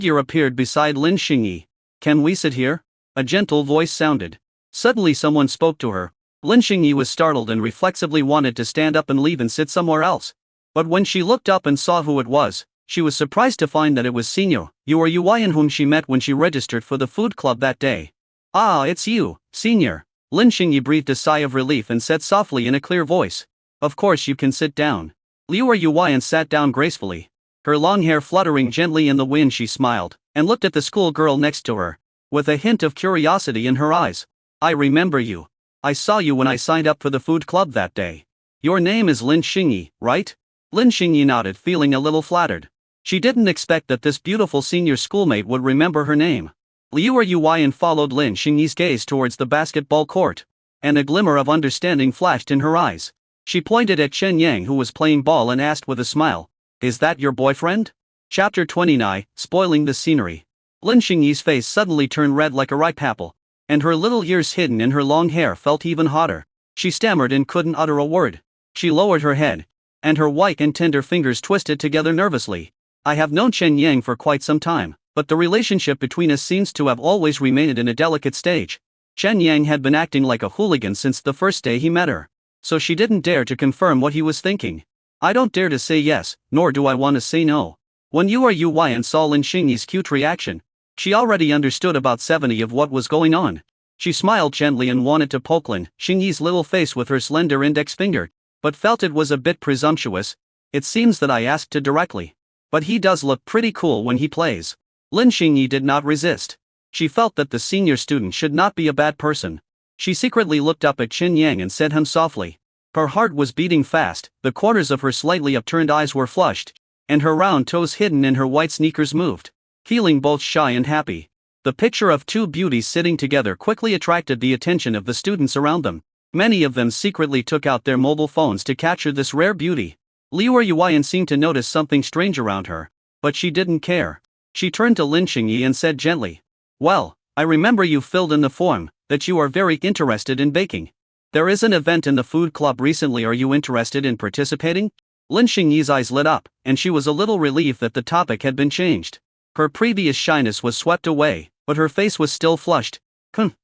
figure appeared beside Lin Xingyi. "Can we sit here?" A gentle voice sounded. Suddenly someone spoke to her. Lin Xingyi was startled and reflexively wanted to stand up and leave and sit somewhere else. But when she looked up and saw who it was, she was surprised to find that it was Senior Yuan whom she met when she registered for the food club that day. "Ah, it's you, Senior." Lin Xingyi breathed a sigh of relief and said softly in a clear voice, "Of course you can sit down." Liu Yuan sat down gracefully. Her long hair fluttering gently in the wind, she smiled, and looked at the schoolgirl next to her, with a hint of curiosity in her eyes. "I remember you. I saw you when I signed up for the food club that day. Your name is Lin Xingyi, right?" Lin Xingyi nodded, feeling a little flattered. She didn't expect that this beautiful senior schoolmate would remember her name. Liu Yuan followed Lin Xingyi's gaze towards the basketball court, and a glimmer of understanding flashed in her eyes. She pointed at Chen Yang, who was playing ball, and asked with a smile, "Is that your boyfriend?" Chapter 29, Spoiling the Scenery. Lin Xingyi's face suddenly turned red like a ripe apple, and her little ears hidden in her long hair felt even hotter. She stammered and couldn't utter a word. She lowered her head, and her white and tender fingers twisted together nervously. "I have known Chen Yang for quite some time, but the relationship between us seems to have always remained in a delicate stage." Chen Yang had been acting like a hooligan since the first day he met her, so she didn't dare to confirm what he was thinking. "I don't dare to say yes, nor do I want to say no." When Yuan saw Lin Xingyi's cute reaction, she already understood about 70 of what was going on. She smiled gently and wanted to poke Lin Xingyi's little face with her slender index finger, but felt it was a bit presumptuous. "It seems that I asked too directly. But he does look pretty cool when he plays." Lin Xingyi did not resist. She felt that the senior student should not be a bad person. She secretly looked up at Chen Yang and said him softly. Her heart was beating fast, the corners of her slightly upturned eyes were flushed, and her round toes hidden in her white sneakers moved, feeling both shy and happy. The picture of two beauties sitting together quickly attracted the attention of the students around them. Many of them secretly took out their mobile phones to capture this rare beauty. Liu Yuan seemed to notice something strange around her, but she didn't care. She turned to Lin Xingyi and said gently, "Well, I remember you filled in the form that you are very interested in baking. There is an event in the food club recently. Are you interested in participating?" Lin Xingyi's eyes lit up, and she was a little relieved that the topic had been changed. Her previous shyness was swept away, but her face was still flushed.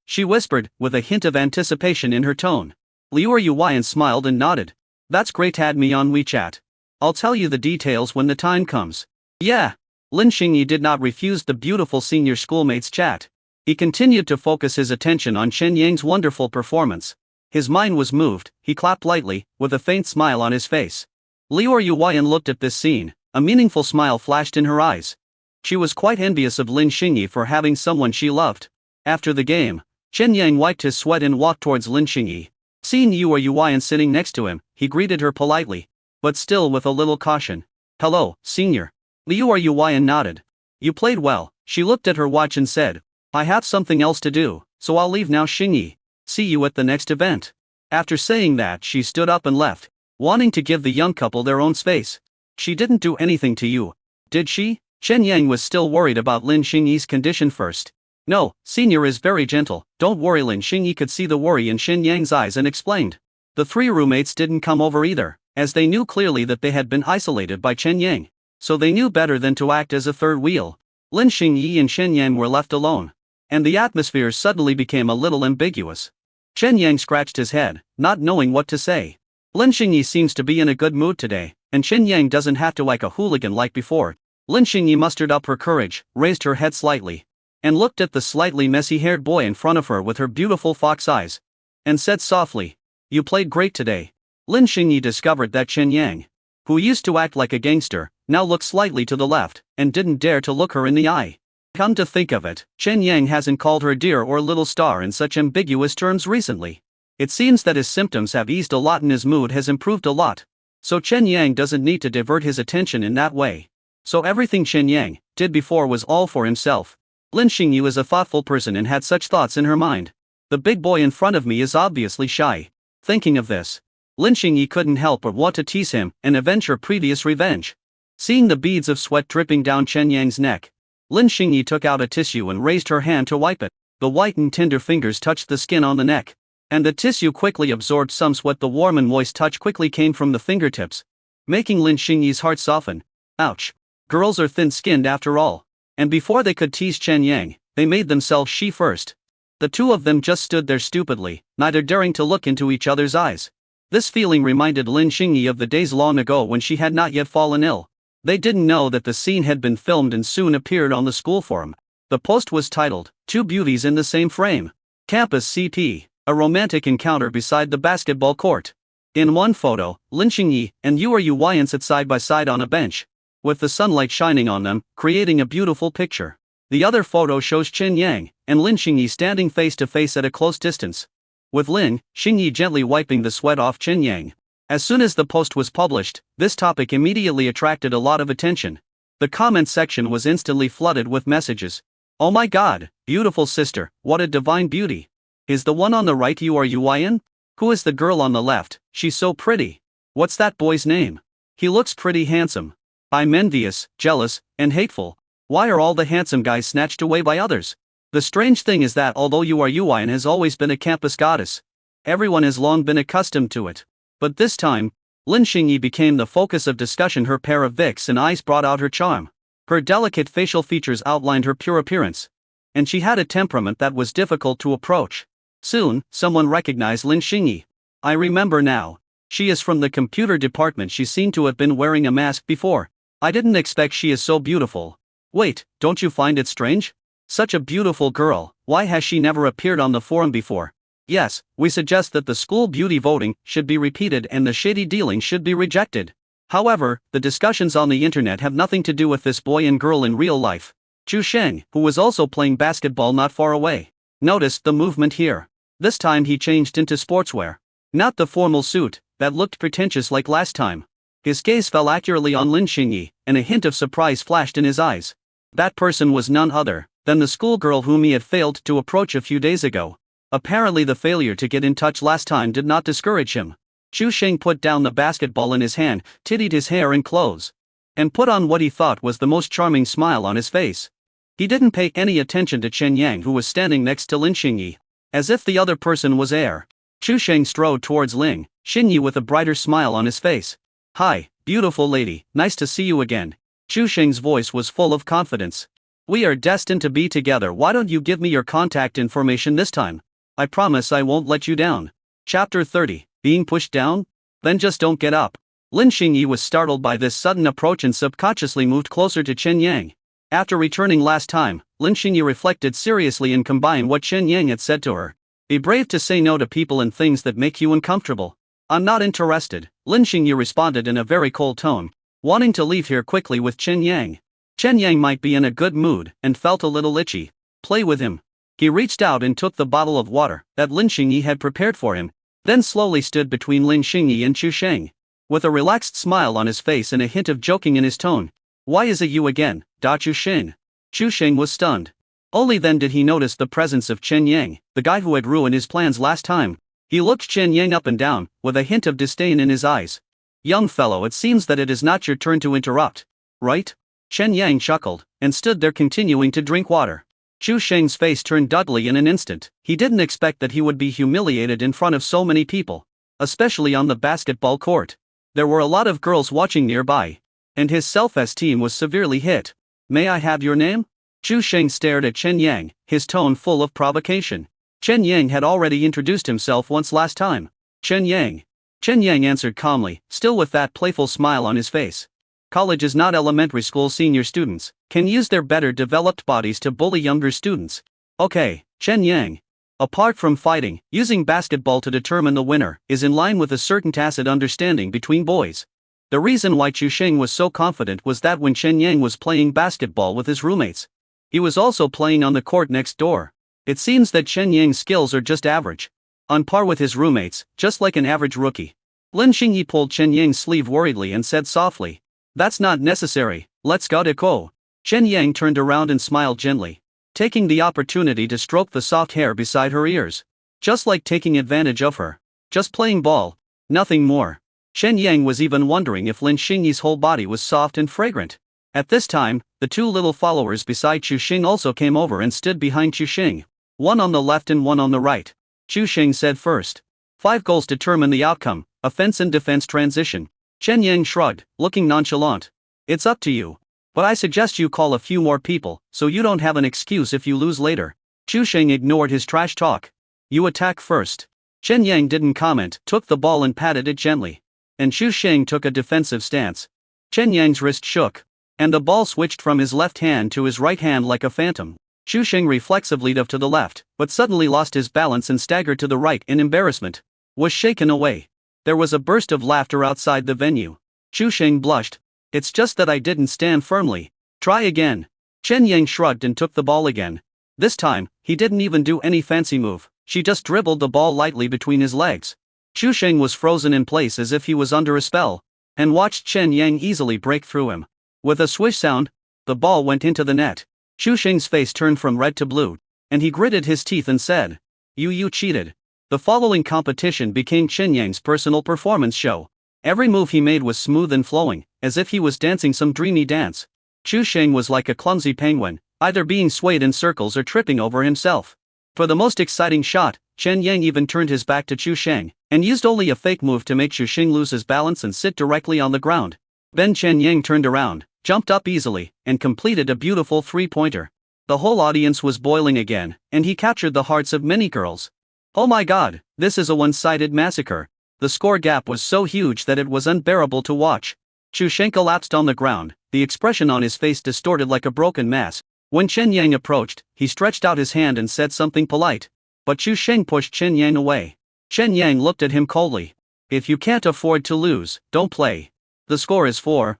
She whispered, with a hint of anticipation in her tone. Liu Yuan smiled and nodded. "That's great, add me on WeChat. I'll tell you the details when the time comes." "Yeah." Lin Xingyi did not refuse the beautiful senior schoolmate's chat. He continued to focus his attention on Chen Yang's wonderful performance. His mind was moved, he clapped lightly, with a faint smile on his face. Liu Yuan looked at this scene, a meaningful smile flashed in her eyes. She was quite envious of Lin Xingyi for having someone she loved. After the game, Chen Yang wiped his sweat and walked towards Lin Xingyi. Seeing Liu Yuan sitting next to him, he greeted her politely, but still with a little caution. "Hello, senior." Liu Yuan nodded. "You played well." She looked at her watch and said, "I have something else to do, so I'll leave now, Xingyi. See you at the next event." After saying that, she stood up and left, wanting to give the young couple their own space. "She didn't do anything to you, did she?" Chen Yang was still worried about Lin Xingyi's condition first. "No, senior is very gentle, don't worry." Lin Xingyi could see the worry in Chen Yang's eyes and explained. The three roommates didn't come over either, as they knew clearly that they had been isolated by Chen Yang, so they knew better than to act as a third wheel. Lin Xingyi and Chen Yang were left alone, and the atmosphere suddenly became a little ambiguous. Chen Yang scratched his head, not knowing what to say. Lin Xingyi seems to be in a good mood today, and Chen Yang doesn't have to like a hooligan like before. Lin Xingyi mustered up her courage, raised her head slightly, and looked at the slightly messy-haired boy in front of her with her beautiful fox eyes, and said softly, "You played great today." Lin Xingyi discovered that Chen Yang, who used to act like a gangster, now looked slightly to the left, and didn't dare to look her in the eye. Come to think of it, Chen Yang hasn't called her dear or little star in such ambiguous terms recently. It seems that his symptoms have eased a lot and his mood has improved a lot. So Chen Yang doesn't need to divert his attention in that way. So everything Chen Yang did before was all for himself. Lin Xingyi is a thoughtful person and had such thoughts in her mind. The big boy in front of me is obviously shy. Thinking of this, Lin Xingyi couldn't help but want to tease him and avenge her previous revenge. Seeing the beads of sweat dripping down Chen Yang's neck, Lin Xingyi took out a tissue and raised her hand to wipe it. The white and tender fingers touched the skin on the neck, and the tissue quickly absorbed some sweat. The warm and moist touch quickly came from the fingertips, making Lin Xingyi's heart soften. Ouch. Girls are thin-skinned after all. And before they could tease Chen Yang, they made themselves she first. The two of them just stood there stupidly, neither daring to look into each other's eyes. This feeling reminded Lin Xingyi of the days long ago when she had not yet fallen ill. They didn't know that the scene had been filmed and soon appeared on the school forum. The post was titled, "Two Beauties in the Same Frame. Campus CP, a romantic encounter beside the basketball court." In one photo, Lin Xingyi and Yu sit side by side on a bench, with the sunlight shining on them, creating a beautiful picture. The other photo shows Chen Yang and Lin Xingyi standing face to face at a close distance, with Lin Xingyi gently wiping the sweat off Chen Yang. As soon as the post was published, this topic immediately attracted a lot of attention. The comment section was instantly flooded with messages. "Oh my god, beautiful sister, what a divine beauty. Is the one on the right Yuan? Who is the girl on the left? She's so pretty. What's that boy's name? He looks pretty handsome. I'm envious, jealous, and hateful. Why are all the handsome guys snatched away by others?" The strange thing is that although Yuan has always been a campus goddess, everyone has long been accustomed to it. But this time, Lin Xingyi became the focus of discussion. Her pair of Vicks and eyes brought out her charm. Her delicate facial features outlined her pure appearance. And she had a temperament that was difficult to approach. Soon, someone recognized Lin Xingyi. "I remember now. She is from the computer department. She seemed to have been wearing a mask before. I didn't expect she is so beautiful. Wait, don't you find it strange? Such a beautiful girl, why has she never appeared on the forum before? Yes, we suggest that the school beauty voting should be repeated and the shady dealing should be rejected. However, the discussions on the internet have nothing to do with this boy and girl in real life." Chu Sheng, who was also playing basketball not far away, noticed the movement here. This time he changed into sportswear. Not the formal suit that looked pretentious like last time. His gaze fell accurately on Lin Xingyi, and a hint of surprise flashed in his eyes. That person was none other than the schoolgirl whom he had failed to approach a few days ago. Apparently the failure to get in touch last time did not discourage him. Chu Sheng put down the basketball in his hand, tidied his hair and clothes, and put on what he thought was the most charming smile on his face. He didn't pay any attention to Chen Yang, who was standing next to Lin Xingyi, as if the other person was air. Chu Sheng strode towards Lin Xingyi with a brighter smile on his face. "Hi, beautiful lady, nice to see you again." Chu Sheng's voice was full of confidence. "We are destined to be together. Why don't you give me your contact information this time? I promise I won't let you down." Chapter 30, Being Pushed Down? Then just don't get up. Lin Xingyi was startled by this sudden approach and subconsciously moved closer to Chen Yang. After returning last time, Lin Xingyi reflected seriously and combined what Chen Yang had said to her. "Be brave to say no to people and things that make you uncomfortable." "I'm not interested," Lin Xingyi responded in a very cold tone, wanting to leave here quickly with Chen Yang. Chen Yang might be in a good mood and felt a little itchy. Play with him. He reached out and took the bottle of water that Lin Xingyi had prepared for him, then slowly stood between Lin Xingyi and Chu Sheng, with a relaxed smile on his face and a hint of joking in his tone. "Why is it you again, Chu Sheng?" Chu Sheng was stunned. Only then did he notice the presence of Chen Yang, the guy who had ruined his plans last time. He looked Chen Yang up and down, with a hint of disdain in his eyes. "Young fellow, it seems that it is not your turn to interrupt, right?" Chen Yang chuckled, and stood there continuing to drink water. Chu Sheng's face turned deadly in an instant. He didn't expect that he would be humiliated in front of so many people, especially on the basketball court. There were a lot of girls watching nearby, and his self-esteem was severely hit. "May I have your name?" Chu Sheng stared at Chen Yang, his tone full of provocation. Chen Yang had already introduced himself once last time. "Chen Yang." Chen Yang answered calmly, still with that playful smile on his face. College is not elementary school. Senior students can use their better developed bodies to bully younger students. Okay, Chen Yang. Apart from fighting, using basketball to determine the winner is in line with a certain tacit understanding between boys. The reason why Chu Sheng was so confident was that when Chen Yang was playing basketball with his roommates, he was also playing on the court next door. It seems that Chen Yang's skills are just average, on par with his roommates, just like an average rookie. Lin Xingyi pulled Chen Yang's sleeve worriedly and said softly, "That's not necessary, let's go." Chen Yang turned around and smiled gently, taking the opportunity to stroke the soft hair beside her ears. Just like taking advantage of her. Just playing ball, nothing more. Chen Yang was even wondering if Lin Xingyi's whole body was soft and fragrant. At this time, the two little followers beside Chu Sheng also came over and stood behind Chu Sheng, one on the left and one on the right. Chu Sheng said first. 5 goals determine the outcome, offense and defense transition. Chen Yang shrugged, looking nonchalant. "It's up to you." But I suggest you call a few more people, so you don't have an excuse if you lose later. Chu Sheng ignored his trash talk. You attack first. Chen Yang didn't comment, took the ball and patted it gently. And Chu Sheng took a defensive stance. Chen Yang's wrist shook, and the ball switched from his left hand to his right hand like a phantom. Chu Sheng reflexively dove to the left, but suddenly lost his balance and staggered to the right in embarrassment. Was shaken away. There was a burst of laughter outside the venue. Chu Sheng blushed. It's just that I didn't stand firmly. Try again. Chen Yang shrugged and took the ball again. This time, he didn't even do any fancy move, she just dribbled the ball lightly between his legs. Chu Sheng was frozen in place as if he was under a spell, and watched Chen Yang easily break through him. With a swish sound, the ball went into the net. Chu Sheng's face turned from red to blue, and he gritted his teeth and said, You cheated. The following competition became Chen Yang's personal performance show. Every move he made was smooth and flowing, as if he was dancing some dreamy dance. Chu Sheng was like a clumsy penguin, either being swayed in circles or tripping over himself. For the most exciting shot, Chen Yang even turned his back to Chu Sheng, and used only a fake move to make Chu Sheng lose his balance and sit directly on the ground. Then Chen Yang turned around, jumped up easily, and completed a beautiful three-pointer. The whole audience was boiling again, and he captured the hearts of many girls. Oh my god, this is a one-sided massacre. The score gap was so huge that it was unbearable to watch. Chu Sheng collapsed on the ground, the expression on his face distorted like a broken mask. When Chen Yang approached, he stretched out his hand and said something polite. But Chu Sheng pushed Chen Yang away. Chen Yang looked at him coldly. If you can't afford to lose, don't play. The score is 4-0.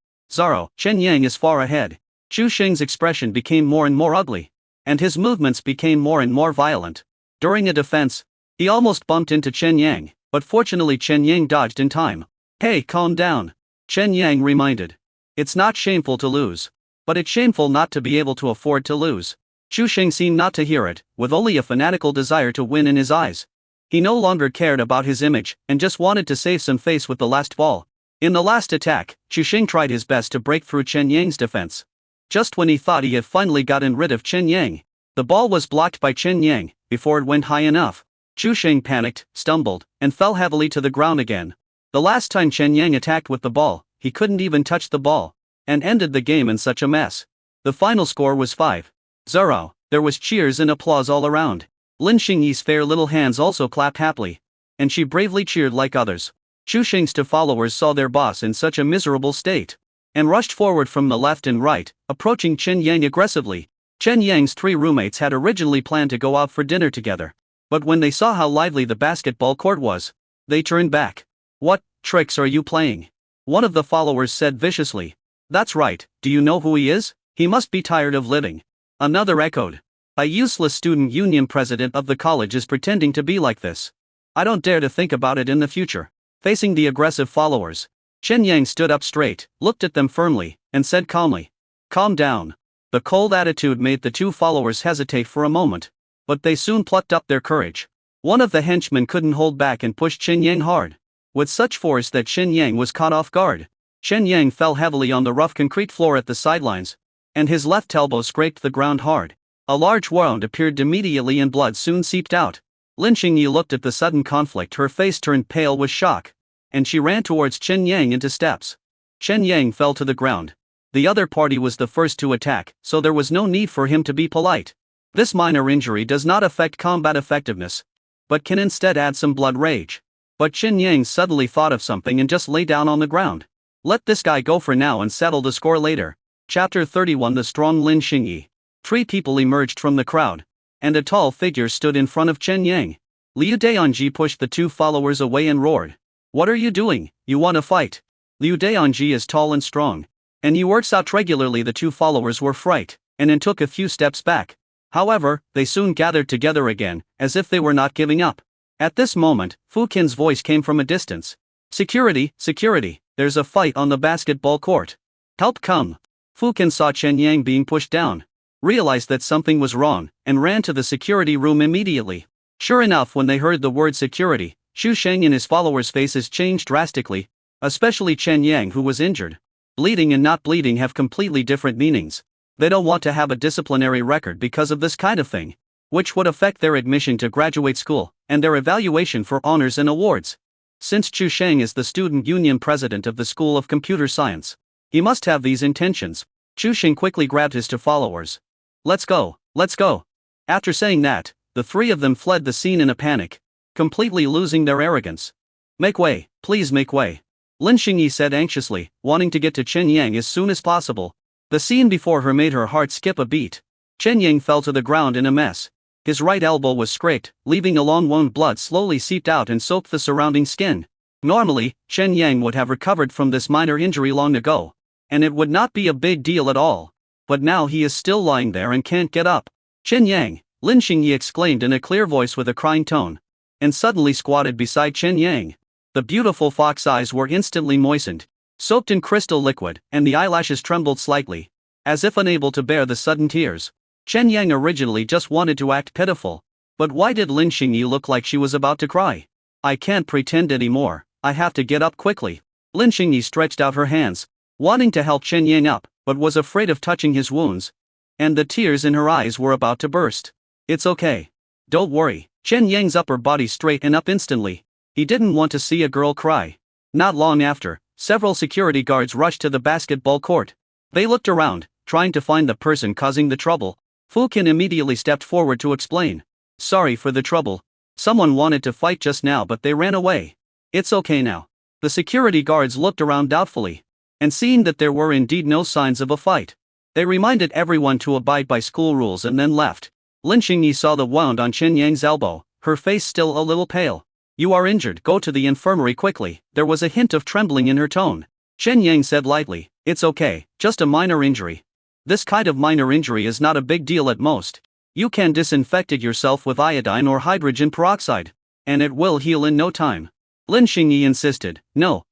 Chen Yang is far ahead. Chu Sheng's expression became more and more ugly, and his movements became more and more violent. During a defense, he almost bumped into Chen Yang, but fortunately Chen Yang dodged in time. Hey, calm down. Chen Yang reminded. It's not shameful to lose. But it's shameful not to be able to afford to lose. Chu Sheng seemed not to hear it, with only a fanatical desire to win in his eyes. He no longer cared about his image, and just wanted to save some face with the last ball. In the last attack, Chu Sheng tried his best to break through Chen Yang's defense. Just when he thought he had finally gotten rid of Chen Yang, the ball was blocked by Chen Yang, before it went high enough. Chu Sheng panicked, stumbled, and fell heavily to the ground again. The last time Chen Yang attacked with the ball, he couldn't even touch the ball, and ended the game in such a mess. The final score was 5-0. There was cheers and applause all around. Lin Xingyi's fair little hands also clapped happily, and she bravely cheered like others. Chu Sheng's two followers saw their boss in such a miserable state, and rushed forward from the left and right, approaching Chen Yang aggressively. Chen Yang's three roommates had originally planned to go out for dinner together, but when they saw how lively the basketball court was, they turned back. What tricks are you playing? One of the followers said viciously. That's right, do you know who he is? He must be tired of living. Another echoed. A useless student union president of the college is pretending to be like this. I don't dare to think about it in the future. Facing the aggressive followers, Chen Yang stood up straight, looked at them firmly, and said calmly, Calm down. The cold attitude made the two followers hesitate for a moment, but they soon plucked up their courage. One of the henchmen couldn't hold back and pushed Chen Yang hard, with such force that Chen Yang was caught off guard. Chen Yang fell heavily on the rough concrete floor at the sidelines, and his left elbow scraped the ground hard. A large wound appeared immediately and blood soon seeped out. Lin Xingyi looked at the sudden conflict, her face turned pale with shock, and she ran towards Chen Yang into steps. Chen Yang fell to the ground. The other party was the first to attack, so there was no need for him to be polite. This minor injury does not affect combat effectiveness, but can instead add some blood rage. But Chen Yang suddenly thought of something and just lay down on the ground. Let this guy go for now and settle the score later. Chapter 31. The strong Lin Xingyi. 3 people emerged from the crowd, and a tall figure stood in front of Chen Yang. Liu Daonji pushed the 2 followers away and roared. What are you doing? You want to fight? Liu Daonji is tall and strong, and he works out regularly. The 2 followers were frightened, and took a few steps back. However, they soon gathered together again, as if they were not giving up. At this moment, Fu Qin's voice came from a distance. Security, security, there's a fight on the basketball court. Help come. Fu Qin saw Chen Yang being pushed down, realized that something was wrong, and ran to the security room immediately. Sure enough, when they heard the word security, Chu Sheng and his followers' faces changed drastically, especially Chen Yang, who was injured. Bleeding and not bleeding have completely different meanings. They don't want to have a disciplinary record because of this kind of thing, which would affect their admission to graduate school, and their evaluation for honors and awards. Since Chu Sheng is the student union president of the School of Computer Science, he must have these intentions. Chu Xing quickly grabbed his two followers. Let's go, let's go. After saying that, the three of them fled the scene in a panic, completely losing their arrogance. Make way, please make way. Lin Xingyi said anxiously, wanting to get to Chen Yang as soon as possible. The scene before her made her heart skip a beat. Chen Yang fell to the ground in a mess. His right elbow was scraped, leaving a long wound. Blood slowly seeped out and soaked the surrounding skin. Normally, Chen Yang would have recovered from this minor injury long ago, and it would not be a big deal at all. But now he is still lying there and can't get up. Chen Yang, Lin Xingyi exclaimed in a clear voice with a crying tone, and suddenly squatted beside Chen Yang. The beautiful fox eyes were instantly moistened, soaked in crystal liquid, and the eyelashes trembled slightly, as if unable to bear the sudden tears. Chen Yang originally just wanted to act pitiful, but why did Lin Xingyi look like she was about to cry? I can't pretend anymore, I have to get up quickly. Lin Xingyi stretched out her hands, wanting to help Chen Yang up, but was afraid of touching his wounds, and the tears in her eyes were about to burst. It's okay. Don't worry. Chen Yang's upper body straightened up instantly. He didn't want to see a girl cry. Not long after, several security guards rushed to the basketball court. They looked around, trying to find the person causing the trouble. Fu Qin immediately stepped forward to explain. Sorry for the trouble. Someone wanted to fight just now but they ran away. It's okay now. The security guards looked around doubtfully, and seeing that there were indeed no signs of a fight, they reminded everyone to abide by school rules and then left. Lin Xingyi saw the wound on Chen Yang's elbow, her face still a little pale. You are injured, go to the infirmary quickly. There was a hint of trembling in her tone. Chen Yang said lightly, it's okay, just a minor injury. This kind of minor injury is not a big deal at most. You can disinfect it yourself with iodine or hydrogen peroxide, and it will heal in no time. Lin Xingyi insisted, no.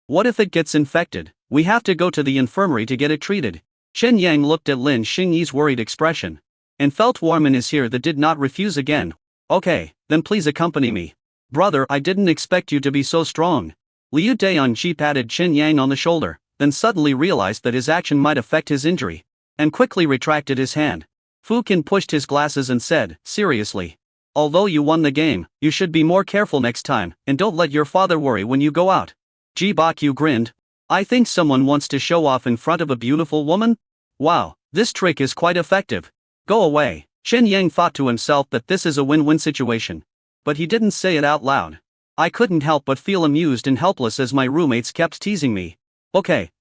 What if it gets infected? We have to go to the infirmary to get it treated. Chen Yang looked at Lin Xingyi's worried expression, and felt warm in his ear that did not refuse again. Okay, then please accompany me. Brother, I didn't expect you to be so strong. Liu Dayanji patted Chen Yang on the shoulder, then suddenly realized that his action might affect his injury, and quickly retracted his hand. Fu Qin pushed his glasses and said, seriously. Although you won the game, you should be more careful next time, and don't let your father worry when you go out. Ji Bakyu grinned. I think someone wants to show off in front of a beautiful woman? Wow, this trick is quite effective. Go away. Chen Yang thought to himself that this is a win-win situation, but he didn't say it out loud. I couldn't help but feel amused and helpless as my roommates kept teasing me. Okay,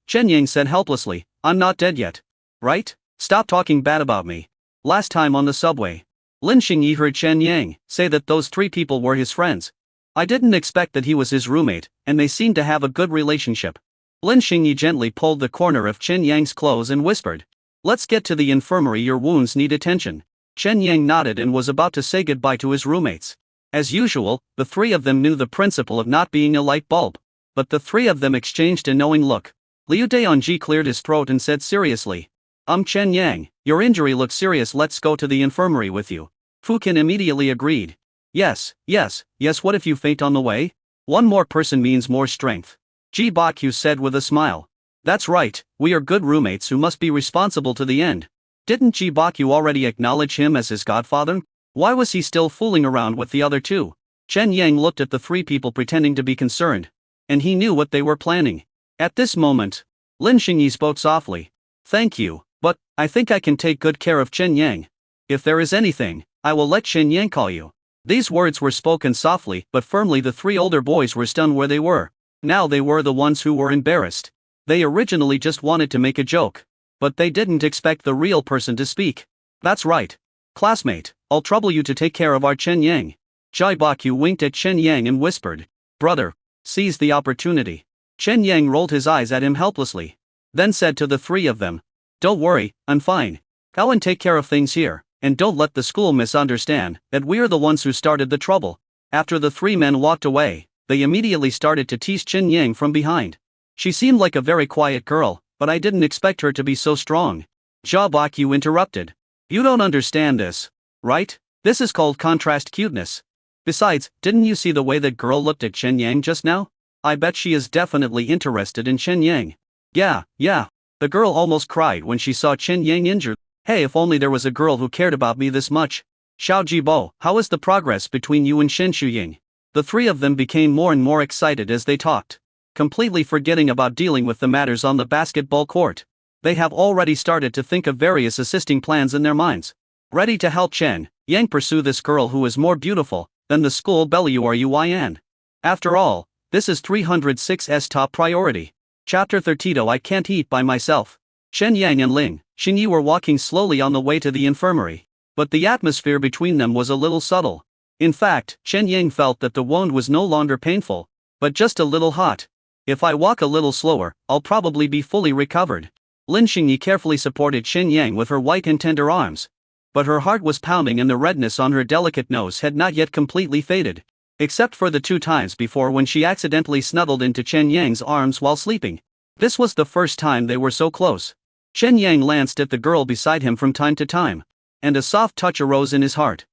Chen Yang said helplessly, I'm not dead yet. Right? Stop talking bad about me. Last time on the subway, Lin Xingyi heard Chen Yang say that those three people were his friends. I didn't expect that he was his roommate, and they seemed to have a good relationship. Lin Xingyi gently pulled the corner of Chen Yang's clothes and whispered, let's get to the infirmary, your wounds need attention. Chen Yang nodded and was about to say goodbye to his roommates. As usual, the three of them knew the principle of not being a light bulb, but the three of them exchanged a knowing look. Liu Dayanji cleared his throat and said seriously, Chen Yang, your injury looks serious, let's go to the infirmary with you. Fu Qin immediately agreed. Yes, what if you faint on the way? One more person means more strength. Ji Bakyu said with a smile. That's right, we are good roommates who must be responsible to the end. Didn't Ji Bakyu already acknowledge him as his godfather? Why was he still fooling around with the other two? Chen Yang looked at the three people pretending to be concerned, and he knew what they were planning. At this moment, Lin Xingyi spoke softly. Thank you, but I think I can take good care of Chen Yang. If there is anything, I will let Chen Yang call you. These words were spoken softly but firmly. The three older boys were stunned where they were. Now they were the ones who were embarrassed. They originally just wanted to make a joke, but they didn't expect the real person to speak. That's right. Classmate, I'll trouble you to take care of our Chen Yang. Ji Bakyu winked at Chen Yang and whispered, brother, seize the opportunity. Chen Yang rolled his eyes at him helplessly, then said to the three of them, don't worry, I'm fine. Go and take care of things here, and don't let the school misunderstand that we're the ones who started the trouble. After the three men walked away, they immediately started to tease Chen Yang from behind. She seemed like a very quiet girl, but I didn't expect her to be so strong. Ji Bakyu interrupted. You don't understand this, right? This is called contrast cuteness. Besides, didn't you see the way that girl looked at Chen Yang just now? I bet she is definitely interested in Chen Yang. Yeah. The girl almost cried when she saw Chen Yang injured. Hey, if only there was a girl who cared about me this much. Xiao Jibo, how is the progress between you and Shen Shuying? The three of them became more and more excited as they talked, completely forgetting about dealing with the matters on the basketball court. They have already started to think of various assisting plans in their minds, ready to help Chen Yang pursue this girl who is more beautiful than the school Belluruyan. After all, this is 306's top priority. Chapter 32. I can't eat by myself. Chen Yang and Lin Xingyi were walking slowly on the way to the infirmary, but the atmosphere between them was a little subtle. In fact, Chen Yang felt that the wound was no longer painful, but just a little hot. If I walk a little slower, I'll probably be fully recovered. Lin Xingyi carefully supported Chen Yang with her white and tender arms. But her heart was pounding and the redness on her delicate nose had not yet completely faded. Except for the 2 times before when she accidentally snuggled into Chen Yang's arms while sleeping. This was the first time they were so close. Chen Yang glanced at the girl beside him from time to time, and a soft touch arose in his heart.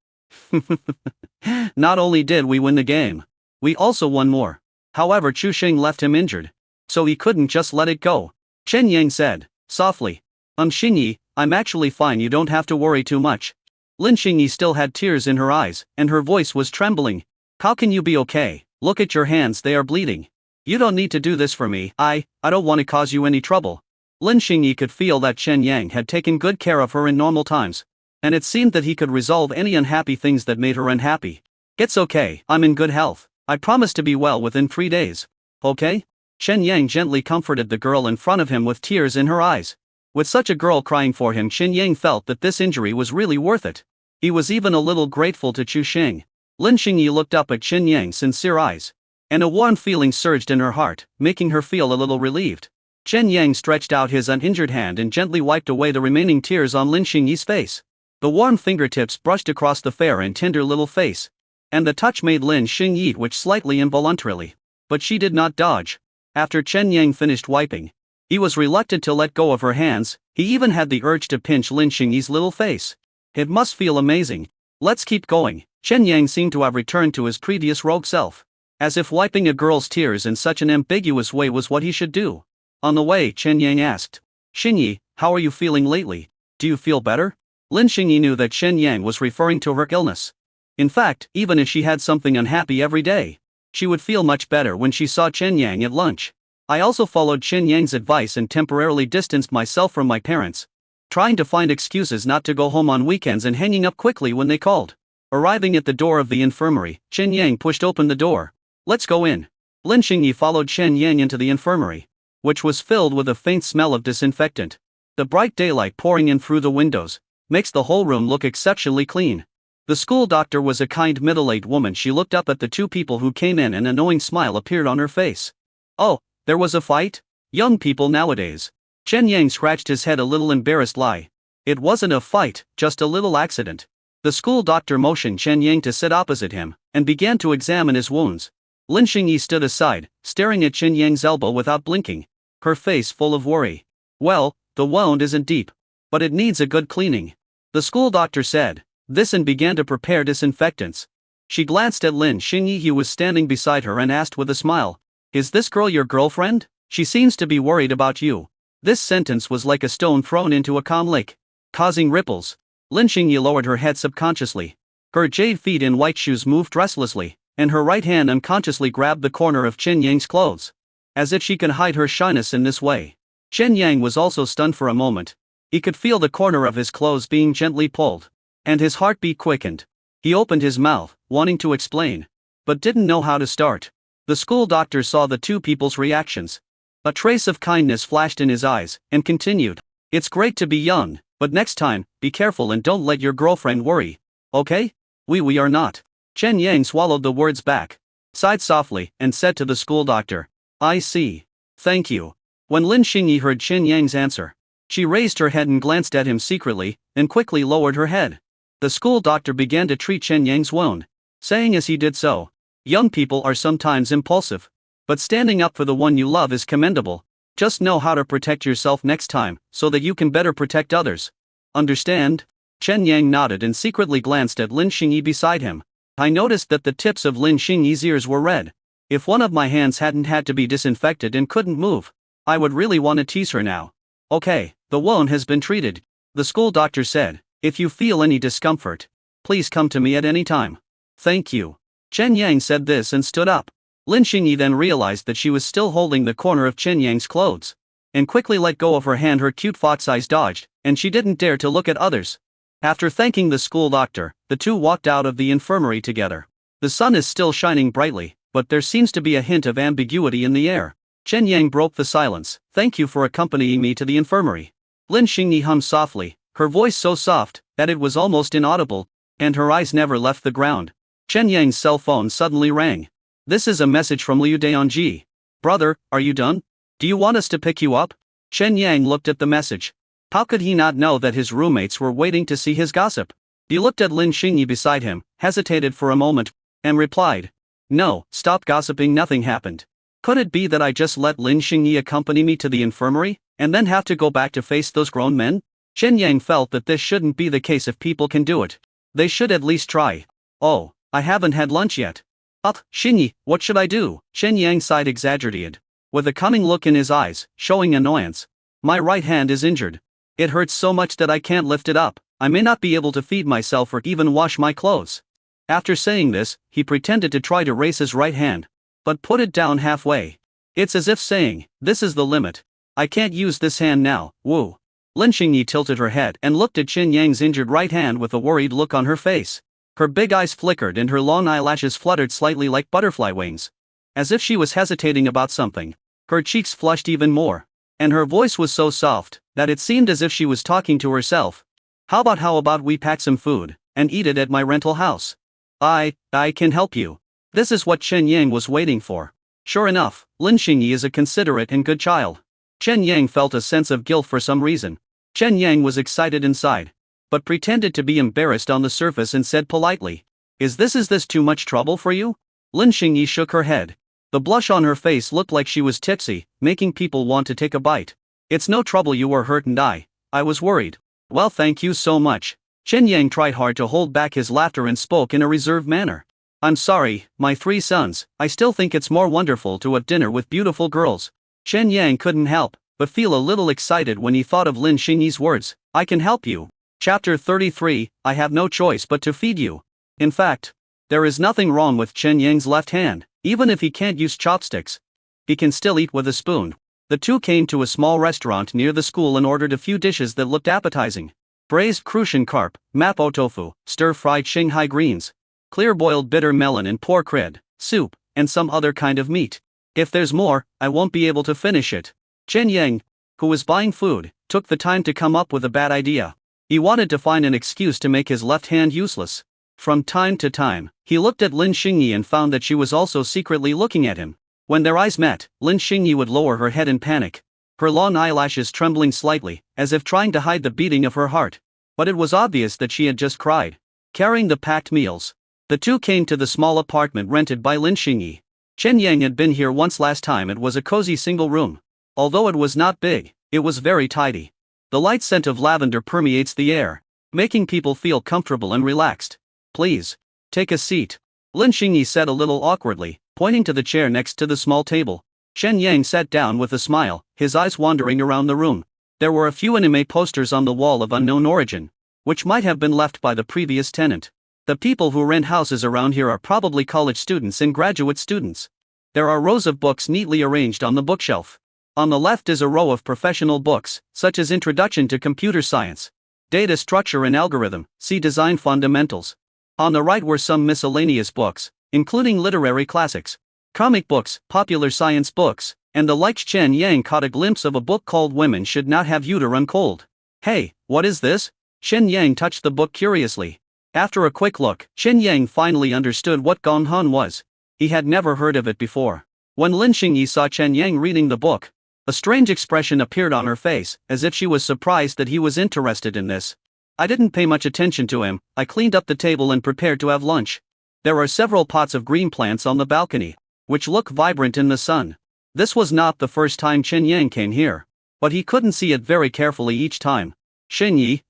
Not only did we win the game, we also won more. However, Chu Xing left him injured, so he couldn't just let it go. Chen Yang said, softly, Xingyi, I'm actually fine, you don't have to worry too much. Lin Xingyi still had tears in her eyes, and her voice was trembling. How can you be okay? Look at your hands, they are bleeding. You don't need to do this for me, I don't want to cause you any trouble. Lin Xingyi could feel that Chen Yang had taken good care of her in normal times, and it seemed that he could resolve any unhappy things that made her unhappy. It's okay, I'm in good health. I promise to be well within 3 days. Okay? Chen Yang gently comforted the girl in front of him with tears in her eyes. With such a girl crying for him, Chen Yang felt that this injury was really worth it. He was even a little grateful to Chu Xing. Lin Xingyi looked up at Chen Yang's sincere eyes, and a warm feeling surged in her heart, making her feel a little relieved. Chen Yang stretched out his uninjured hand and gently wiped away the remaining tears on Lin Xingyi's face. The warm fingertips brushed across the fair and tender little face, and the touch made Lin Xingyi twitch slightly involuntarily. But she did not dodge. After Chen Yang finished wiping, he was reluctant to let go of her hands. He even had the urge to pinch Lin Xingyi's little face. It must feel amazing. Let's keep going. Chen Yang seemed to have returned to his previous rogue self, as if wiping a girl's tears in such an ambiguous way was what he should do. On the way, Chen Yang asked, Xingyi, how are you feeling lately? Do you feel better? Lin Xingyi knew that Chen Yang was referring to her illness. In fact, even if she had something unhappy every day, she would feel much better when she saw Chen Yang at lunch. I also followed Chen Yang's advice and temporarily distanced myself from my parents, trying to find excuses not to go home on weekends and hanging up quickly when they called. Arriving at the door of the infirmary, Chen Yang pushed open the door. Let's go in. Lin Xingyi followed Chen Yang into the infirmary, which was filled with a faint smell of disinfectant. The bright daylight pouring in through the windows makes the whole room look exceptionally clean. The school doctor was a kind middle-aged woman. She looked up at the 2 people who came in and an annoying smile appeared on her face. Oh, there was a fight? Young people nowadays. Chen Yang scratched his head a little embarrassed. Lie. It wasn't a fight, just a little accident. The school doctor motioned Chen Yang to sit opposite him, and began to examine his wounds. Lin Xingyi stood aside, staring at Chen Yang's elbow without blinking, her face full of worry. Well, the wound isn't deep, but it needs a good cleaning, the school doctor said. This and began to prepare disinfectants. She glanced at Lin Xingyi, who was standing beside her, and asked with a smile, Is this girl your girlfriend? She seems to be worried about you. This sentence was like a stone thrown into a calm lake, causing ripples. Lin Xingyi lowered her head subconsciously. Her jade feet in white shoes moved restlessly, and her right hand unconsciously grabbed the corner of Chen Yang's clothes, as if she could hide her shyness in this way. Chen Yang was also stunned for a moment. He could feel the corner of his clothes being gently pulled, and his heartbeat quickened. He opened his mouth, wanting to explain, but didn't know how to start. The school doctor saw the 2 people's reactions. A trace of kindness flashed in his eyes, and continued, It's great to be young, but next time, be careful and don't let your girlfriend worry. Okay? We are not. Chen Yang swallowed the words back, sighed softly, and said to the school doctor, I see. Thank you. When Lin Xingyi heard Chen Yang's answer, she raised her head and glanced at him secretly, and quickly lowered her head. The school doctor began to treat Chen Yang's wound, saying as he did so, Young people are sometimes impulsive, but standing up for the one you love is commendable. Just know how to protect yourself next time, so that you can better protect others. Understand? Chen Yang nodded and secretly glanced at Lin Xingyi beside him. I noticed that the tips of Lin Xingyi's ears were red. If one of my hands hadn't had to be disinfected and couldn't move, I would really want to tease her now. Okay, the wound has been treated, the school doctor said. If you feel any discomfort, please come to me at any time. Thank you. Chen Yang said this and stood up. Lin Xingyi then realized that she was still holding the corner of Chen Yang's clothes. and quickly let go of her hand. Her cute fox eyes dodged, and she didn't dare to look at others. After thanking the school doctor, the two walked out of the infirmary together. The sun is still shining brightly, but there seems to be a hint of ambiguity in the air. Chen Yang broke the silence. Thank you for accompanying me to the infirmary. Lin Xingyi hummed softly, her voice so soft that it was almost inaudible, and her eyes never left the ground. Chen Yang's cell phone suddenly rang. This is a message from Liu Daonji. Brother, are you done? Do you want us to pick you up? Chen Yang looked at the message. How could he not know that his roommates were waiting to see his gossip? He looked at Lin Xingyi beside him, hesitated for a moment, and replied. No, stop gossiping, nothing happened. Could it be that I just let Lin Xingyi accompany me to the infirmary, and then have to go back to face those grown men? Chen Yang felt that this shouldn't be the case. If people can do it, they should at least try. Oh, I haven't had lunch yet. Xingyi, what should I do? Chen Yang sighed, exaggerated, with a cunning look in his eyes, showing annoyance. My right hand is injured. It hurts so much that I can't lift it up. I may not be able to feed myself or even wash my clothes. After saying this, he pretended to try to raise his right hand, but put it down halfway. It's as if saying, this is the limit. I can't use this hand now, woo. Lin Xingyi tilted her head and looked at Chen Yang's injured right hand with a worried look on her face. Her big eyes flickered and her long eyelashes fluttered slightly like butterfly wings. As if she was hesitating about something. Her cheeks flushed even more. And her voice was so soft that it seemed as if she was talking to herself. How about we pack some food and eat it at my rental house? I can help you. This is what Chen Yang was waiting for. Sure enough, Lin Xingyi is a considerate and good child. Chen Yang felt a sense of guilt for some reason. Chen Yang was excited inside, but pretended to be embarrassed on the surface and said politely, Is this too much trouble for you? Lin Xingyi shook her head. The blush on her face looked like she was tipsy, making people want to take a bite. It's no trouble, you were hurt and I was worried. Well, thank you so much. Chen Yang tried hard to hold back his laughter and spoke in a reserved manner. I'm sorry, my 3 sons, I still think it's more wonderful to have dinner with beautiful girls. Chen Yang couldn't help but feel a little excited when he thought of Lin Xingyi's words, I can help you. Chapter 33, I have no choice but to feed you. In fact, there is nothing wrong with Chen Yang's left hand. Even if he can't use chopsticks, he can still eat with a spoon. The two came to a small restaurant near the school and ordered a few dishes that looked appetizing. Braised crucian carp, mapo tofu, stir-fried Shanghai greens, clear-boiled bitter melon and pork red, soup, and some other kind of meat. If there's more, I won't be able to finish it. Chen Yang, who was buying food, took the time to come up with a bad idea. He wanted to find an excuse to make his left hand useless. From time to time, he looked at Lin Xingyi and found that she was also secretly looking at him. When their eyes met, Lin Xingyi would lower her head in panic, her long eyelashes trembling slightly, as if trying to hide the beating of her heart. But it was obvious that she had just cried. Carrying the packed meals, the two came to the small apartment rented by Lin Xingyi. Chen Yang had been here once last time. It was a cozy single room. Although it was not big, it was very tidy. The light scent of lavender permeates the air, making people feel comfortable and relaxed. Please, take a seat. Lin Xingyi said a little awkwardly, pointing to the chair next to the small table. Chen Yang sat down with a smile, his eyes wandering around the room. There were a few anime posters on the wall of unknown origin, which might have been left by the previous tenant. The people who rent houses around here are probably college students and graduate students. There are rows of books neatly arranged on the bookshelf. On the left is a row of professional books, such as Introduction to Computer Science, Data Structure and Algorithm, see Design Fundamentals. On the right were some miscellaneous books, including literary classics, comic books, popular science books, and the like. Chen Yang caught a glimpse of a book called Women Should Not Have Uterine Cold. Hey, what is this? Chen Yang touched the book curiously. After a quick look, Chen Yang finally understood what Gonghan was. He had never heard of it before. When Lin Xingyi saw Chen Yang reading the book, a strange expression appeared on her face, as if she was surprised that he was interested in this. I didn't pay much attention to him. I cleaned up the table and prepared to have lunch. There are several pots of green plants on the balcony, which look vibrant in the sun. This was not the first time Chen Yang came here, but he couldn't see it very carefully each time. Xingyi,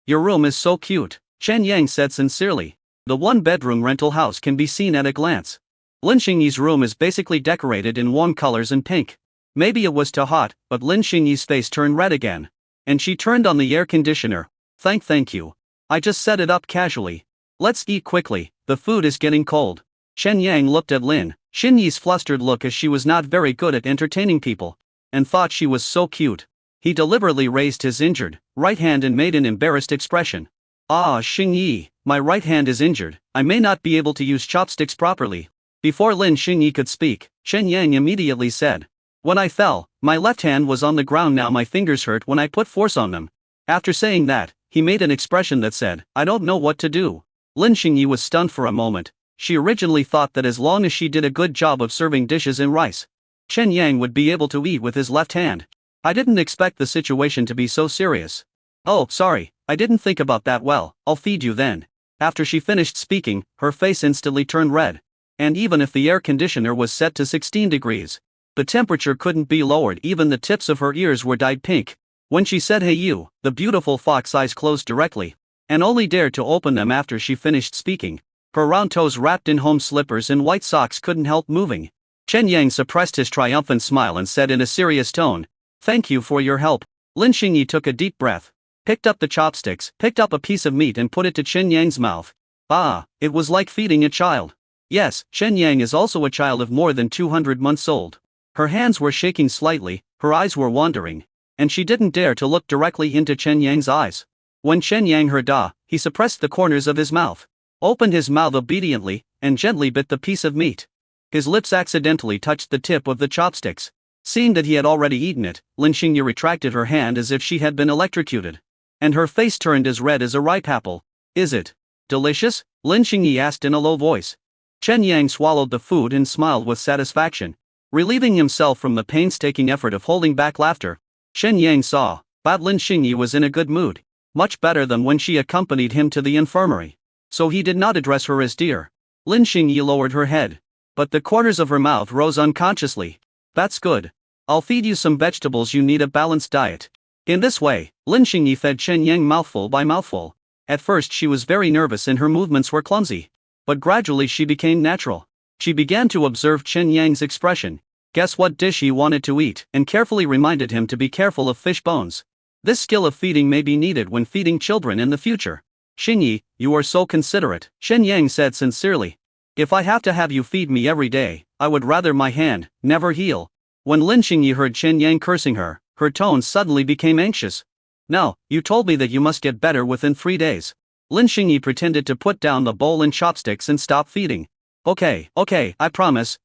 your room is so cute, Chen Yang said sincerely. The one-bedroom rental house can be seen at a glance. Lin Xingyi's room is basically decorated in warm colors and pink. Maybe it was too hot, but Lin Xingyi's face turned red again, and she turned on the air conditioner. Thank you. I just set it up casually. Let's eat quickly, the food is getting cold. Chen Yang looked at Lin Xingyi's flustered look, as she was not very good at entertaining people. and thought she was so cute. He deliberately raised his injured right hand and made an embarrassed expression. Ah, Xingyi, my right hand is injured, I may not be able to use chopsticks properly. Before Lin Xingyi could speak, Chen Yang immediately said. When I fell, my left hand was on the ground, now my fingers hurt when I put force on them. After saying that, he made an expression that said, I don't know what to do. Lin Xingyi was stunned for a moment. She originally thought that as long as she did a good job of serving dishes and rice, Chen Yang would be able to eat with his left hand. I didn't expect the situation to be so serious. Oh, sorry, I didn't think about that. Well, I'll feed you then. After she finished speaking, her face instantly turned red. And even if the air conditioner was set to 16 degrees, the temperature couldn't be lowered. Even the tips of her ears were dyed pink. When she said hey you, the beautiful fox eyes closed directly, and only dared to open them after she finished speaking. Her round toes wrapped in home slippers and white socks couldn't help moving. Chen Yang suppressed his triumphant smile and said in a serious tone, Thank you for your help. Lin Xingyi took a deep breath, picked up the chopsticks, picked up a piece of meat and put it to Chen Yang's mouth. Ah, it was like feeding a child. Yes, Chen Yang is also a child of more than 200 months old. Her hands were shaking slightly, her eyes were wandering, and she didn't dare to look directly into Chen Yang's eyes. When Chen Yang heard da, he suppressed the corners of his mouth, opened his mouth obediently, and gently bit the piece of meat. His lips accidentally touched the tip of the chopsticks. Seeing that he had already eaten it, Lin Xingyi retracted her hand as if she had been electrocuted. And her face turned as red as a ripe apple. Is it delicious? Lin Xingyi asked in a low voice. Chen Yang swallowed the food and smiled with satisfaction, relieving himself from the painstaking effort of holding back laughter. Chen Yang saw that Lin Xingyi was in a good mood, much better than when she accompanied him to the infirmary. So he did not address her as dear. Lin Xingyi lowered her head, but the corners of her mouth rose unconsciously. That's good. I'll feed you some vegetables, you need a balanced diet. In this way, Lin Xingyi fed Chen Yang mouthful by mouthful. At first she was very nervous and her movements were clumsy. But gradually she became natural. She began to observe Chen Yang's expression, guess what dish he wanted to eat, and carefully reminded him to be careful of fish bones. This skill of feeding may be needed when feeding children in the future. Xingyi, you are so considerate, Chen Yang said sincerely. If I have to have you feed me every day, I would rather my hand never heal. When Lin Xingyi heard Chen Yang cursing her tone suddenly became anxious. No, you told me that you must get better within 3 days. Lin Xingyi pretended to put down the bowl and chopsticks and stop feeding. Okay, I promise.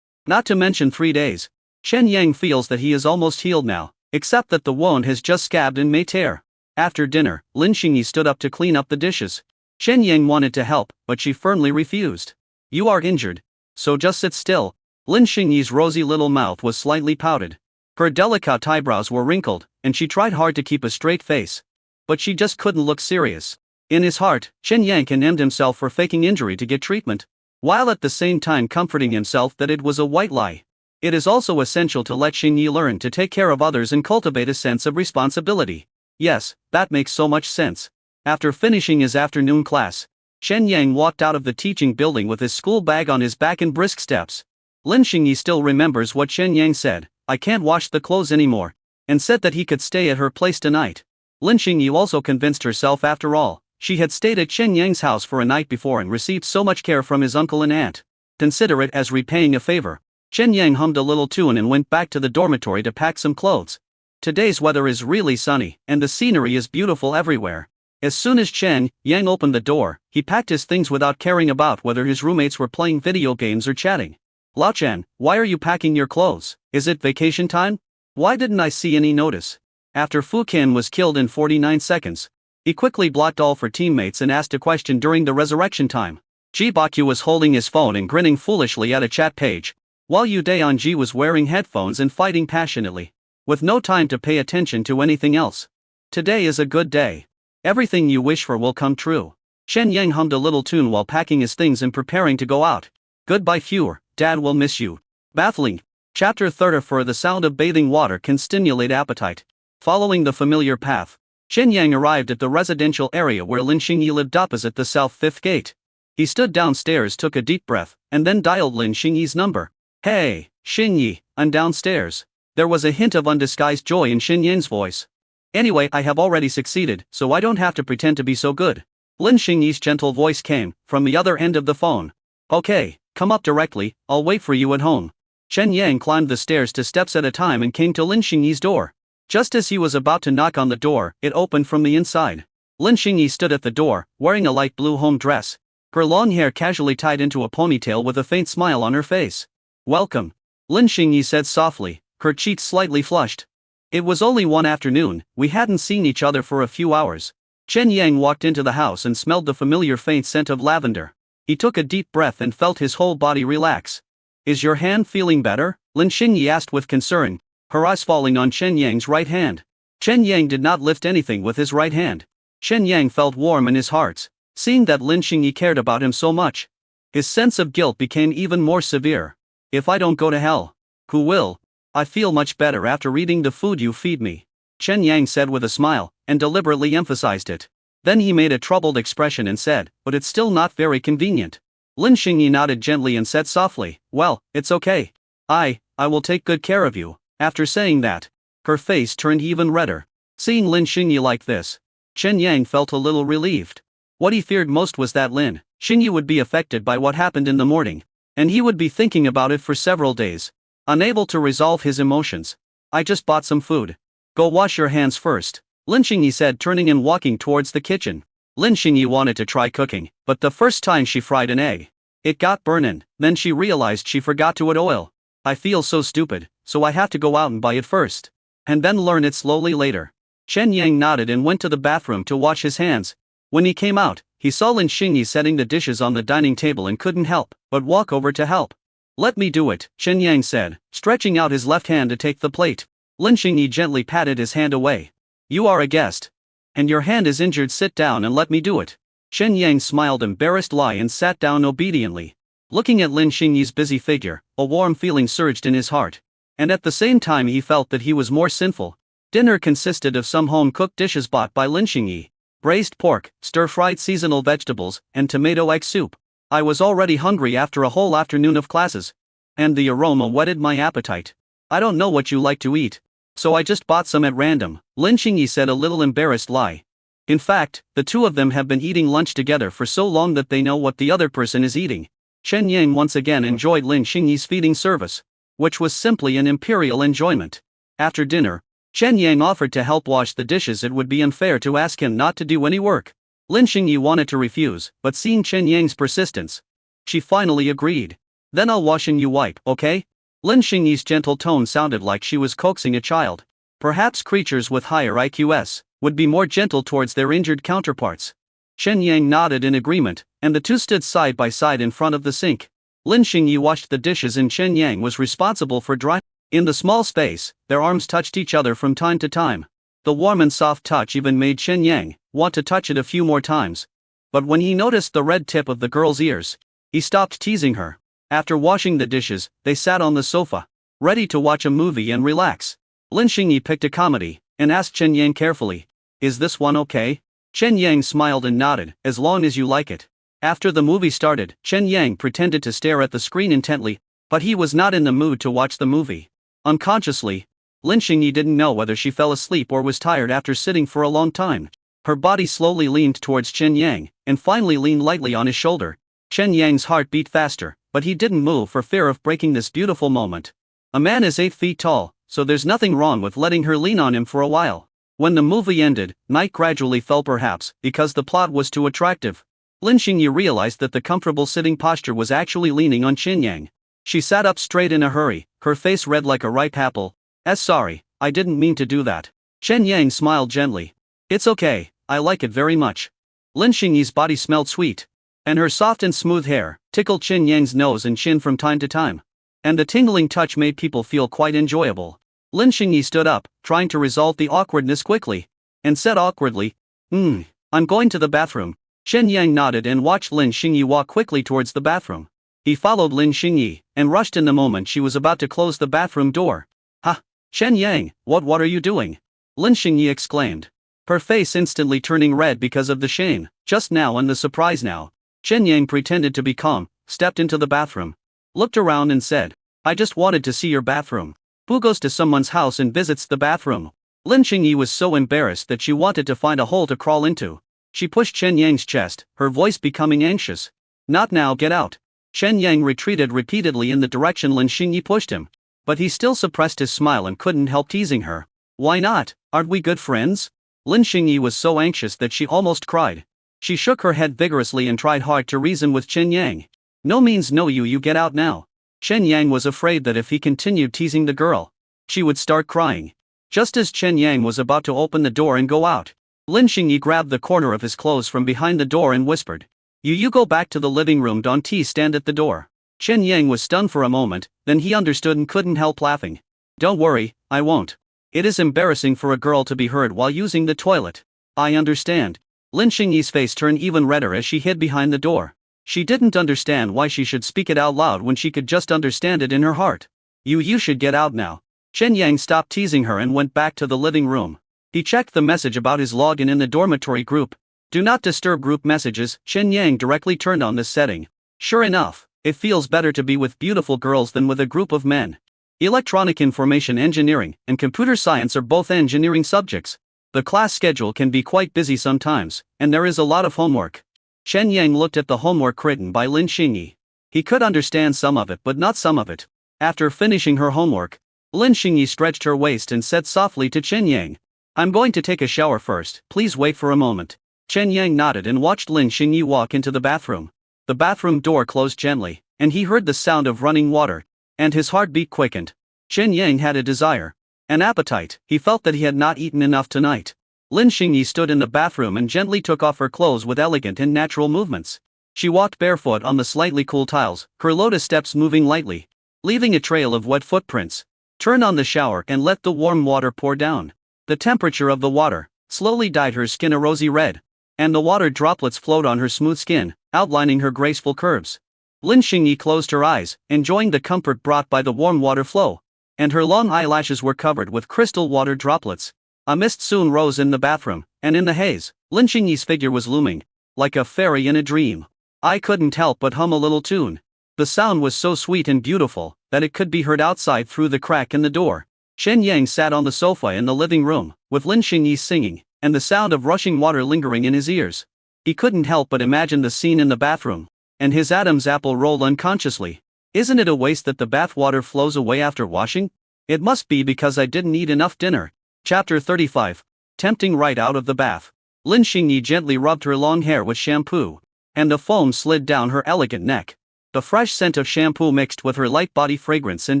Not to mention 3 days. Chen Yang feels that he is almost healed now, except that the wound has just scabbed and may tear. After dinner, Lin Xingyi stood up to clean up the dishes. Chen Yang wanted to help, but she firmly refused. You are injured, so just sit still. Lin Xingyi's rosy little mouth was slightly pouted. Her delicate eyebrows were wrinkled, and she tried hard to keep a straight face. But she just couldn't look serious. In his heart, Chen Yang condemned himself for faking injury to get treatment, while at the same time comforting himself that it was a white lie. It is also essential to let Xingyi learn to take care of others and cultivate a sense of responsibility. Yes, that makes so much sense. After finishing his afternoon class, Chen Yang walked out of the teaching building with his school bag on his back and brisk steps. Lin Xingyi still remembers what Chen Yang said, I can't wash the clothes anymore, and said that he could stay at her place tonight. Lin Xingyi also convinced herself after all, she had stayed at Chen Yang's house for a night before and received so much care from his uncle and aunt. Consider it as repaying a favor. Chen Yang hummed a little tune and went back to the dormitory to pack some clothes. Today's weather is really sunny, and the scenery is beautiful everywhere. As soon as Chen Yang opened the door, he packed his things without caring about whether his roommates were playing video games or chatting. Lao Chen, why are you packing your clothes? Is it vacation time? Why didn't I see any notice? After Fu Qian was killed in 49 seconds, he quickly blocked all for teammates and asked a question during the resurrection time. Ji Bakyu was holding his phone and grinning foolishly at a chat page, while Yu Daonji was wearing headphones and fighting passionately, with no time to pay attention to anything else. Today is a good day. Everything you wish for will come true. Chen Yang hummed a little tune while packing his things and preparing to go out. Goodbye Fuer, Dad will miss you. Bathling. Chapter 34. The sound of bathing water can stimulate appetite. Following the familiar path, Chen Yang arrived at the residential area where Lin Xingyi lived opposite the south fifth gate. He stood downstairs, took a deep breath, and then dialed Lin Xingyi's number. Hey, Xingyi, I'm downstairs. There was a hint of undisguised joy in Chen Yang's voice. Anyway, I have already succeeded, so I don't have to pretend to be so good. Lin Xingyi's gentle voice came from the other end of the phone. Okay, come up directly, I'll wait for you at home. Chen Yang climbed the stairs 2 steps at a time and came to Lin Xingyi's door. Just as he was about to knock on the door, it opened from the inside. Lin Xingyi stood at the door, wearing a light blue home dress, her long hair casually tied into a ponytail with a faint smile on her face. "Welcome," Lin Xingyi said softly, her cheeks slightly flushed. It was only one afternoon, we hadn't seen each other for a few hours. Chen Yang walked into the house and smelled the familiar faint scent of lavender. He took a deep breath and felt his whole body relax. "Is your hand feeling better?" Lin Xingyi asked with concern, her eyes falling on Chen Yang's right hand. Chen Yang did not lift anything with his right hand. Chen Yang felt warm in his heart, seeing that Lin Xingyi cared about him so much. His sense of guilt became even more severe. "If I don't go to hell, who will? I feel much better after eating the food you feed me," Chen Yang said with a smile, and deliberately emphasized it. Then he made a troubled expression and said, "But it's still not very convenient." Lin Xingyi nodded gently and said softly, "Well, it's okay. I will take good care of you." After saying that, her face turned even redder. Seeing Lin Xingyi like this, Chen Yang felt a little relieved. What he feared most was that Lin Xingyi would be affected by what happened in the morning, and he would be thinking about it for several days. Unable to resolve his emotions, "I just bought some food. Go wash your hands first," Lin Xingyi said, turning and walking towards the kitchen. Lin Xingyi wanted to try cooking, but the first time she fried an egg, it got burned. Then she realized she forgot to add oil. "I feel so stupid, so I have to go out and buy it first, and then learn it slowly later." Chen Yang nodded and went to the bathroom to wash his hands. When he came out, he saw Lin Xingyi setting the dishes on the dining table and couldn't help but walk over to help. "Let me do it," Chen Yang said, stretching out his left hand to take the plate. Lin Xingyi gently patted his hand away. "You are a guest, and your hand is injured. Sit down and let me do it." Chen Yang smiled embarrassedly and sat down obediently. Looking at Lin Xingyi's busy figure, a warm feeling surged in his heart. And at the same time he felt that he was more sinful. Dinner consisted of some home-cooked dishes bought by Lin Xingyi: braised pork, stir-fried seasonal vegetables, and tomato egg soup. I was already hungry after a whole afternoon of classes, and the aroma whetted my appetite. "I don't know what you like to eat, so I just bought some at random," Lin Xingyi said, a little embarrassed lie. In fact, the two of them have been eating lunch together for so long that they know what the other person is eating. Chen Yang once again enjoyed Lin Xingyi's feeding service, which was simply an imperial enjoyment. After dinner, Chen Yang offered to help wash the dishes. It would be unfair to ask him not to do any work. Lin Xingyi wanted to refuse, but seeing Chen Yang's persistence, she finally agreed. "Then I'll wash and you wipe, okay?" Lin Xingyi's gentle tone sounded like she was coaxing a child. Perhaps creatures with higher IQs would be more gentle towards their injured counterparts. Chen Yang nodded in agreement, and the two stood side by side in front of the sink. Lin Xingyi washed the dishes and Chen Yang was responsible for drying. In the small space, their arms touched each other from time to time. The warm and soft touch even made Chen Yang want to touch it a few more times. But when he noticed the red tip of the girl's ears, he stopped teasing her. After washing the dishes, they sat on the sofa, ready to watch a movie and relax. Lin Xingyi picked a comedy and asked Chen Yang carefully, "Is this one okay?" Chen Yang smiled and nodded, "As long as you like it." After the movie started, Chen Yang pretended to stare at the screen intently, but he was not in the mood to watch the movie. Unconsciously, Lin Xingyi didn't know whether she fell asleep or was tired after sitting for a long time. Her body slowly leaned towards Chen Yang, and finally leaned lightly on his shoulder. Chen Yang's heart beat faster, but he didn't move for fear of breaking this beautiful moment. A man is 8 feet tall, so there's nothing wrong with letting her lean on him for a while. When the movie ended, night gradually fell, perhaps because the plot was too attractive. Lin Xingyi realized that the comfortable sitting posture was actually leaning on Chen Yang. She sat up straight in a hurry, her face red like a ripe apple. Sorry, I didn't mean to do that." Chen Yang smiled gently. "It's okay, I like it very much." Lin Xingyi's body smelled sweet, and her soft and smooth hair tickled Chen Yang's nose and chin from time to time. And the tingling touch made people feel quite enjoyable. Lin Xingyi stood up, trying to resolve the awkwardness quickly, and said awkwardly, I'm going to the bathroom." Chen Yang nodded and watched Lin Xingyi walk quickly towards the bathroom. He followed Lin Xingyi, and rushed in the moment she was about to close the bathroom door. "Ha! Chen Yang, what are you doing?" Lin Xingyi exclaimed, her face instantly turning red because of the shame just now and the surprise now. Chen Yang pretended to be calm, stepped into the bathroom, looked around and said, "I just wanted to see your bathroom. Who goes to someone's house and visits the bathroom?" Lin Xingyi was so embarrassed that she wanted to find a hole to crawl into. She pushed Chen Yang's chest, her voice becoming anxious. "Not now, get out." Chen Yang retreated repeatedly in the direction Lin Xingyi pushed him. But he still suppressed his smile and couldn't help teasing her. Why not? Aren't we good friends? Lin Xingyi was so anxious that she almost cried. She shook her head vigorously and tried hard to reason with Chen Yang. No means no, you get out now. Chen Yang was afraid that if he continued teasing the girl, she would start crying. Just as Chen Yang was about to open the door and go out, Lin Xingyi grabbed the corner of his clothes from behind the door and whispered, You go back to the living room, don't stand at the door. Chen Yang was stunned for a moment, then he understood and couldn't help laughing. Don't worry, I won't. It is embarrassing for a girl to be heard while using the toilet. I understand. Lin Xingyi's face turned even redder as she hid behind the door. She didn't understand why she should speak it out loud when she could just understand it in her heart. You should get out now. Chen Yang stopped teasing her and went back to the living room. He checked the message about his login in the dormitory group. Do not disturb group messages. Chen Yang directly turned on this setting. Sure enough, it feels better to be with beautiful girls than with a group of men. Electronic information engineering and computer science are both engineering subjects. The class schedule can be quite busy sometimes, and there is a lot of homework. Chen Yang looked at the homework written by Lin Xingyi. He could understand some of it but not some of it. After finishing her homework, Lin Xingyi stretched her waist and said softly to Chen Yang, I'm going to take a shower first, please wait for a moment. Chen Yang nodded and watched Lin Xingyi walk into the bathroom. The bathroom door closed gently, and he heard the sound of running water, and his heartbeat quickened. Chen Yang had a desire, an appetite. He felt that he had not eaten enough tonight. Lin Xingyi stood in the bathroom and gently took off her clothes with elegant and natural movements. She walked barefoot on the slightly cool tiles, her lotus steps moving lightly, leaving a trail of wet footprints. Turn on the shower and let the warm water pour down. The temperature of the water slowly dyed her skin a rosy red, and the water droplets flowed on her smooth skin, outlining her graceful curves. Lin Xingyi closed her eyes, enjoying the comfort brought by the warm water flow, and her long eyelashes were covered with crystal water droplets. A mist soon rose in the bathroom, and in the haze, Lin Xingyi's figure was looming, like a fairy in a dream. I couldn't help but hum a little tune. The sound was so sweet and beautiful, that it could be heard outside through the crack in the door. Chen Yang sat on the sofa in the living room, with Lin Xingyi singing, and the sound of rushing water lingering in his ears. He couldn't help but imagine the scene in the bathroom, and his Adam's apple rolled unconsciously. Isn't it a waste that the bath water flows away after washing? It must be because I didn't eat enough dinner. Chapter 35. Tempting right out of the bath. Lin Xingyi gently rubbed her long hair with shampoo, and the foam slid down her elegant neck. The fresh scent of shampoo mixed with her light body fragrance and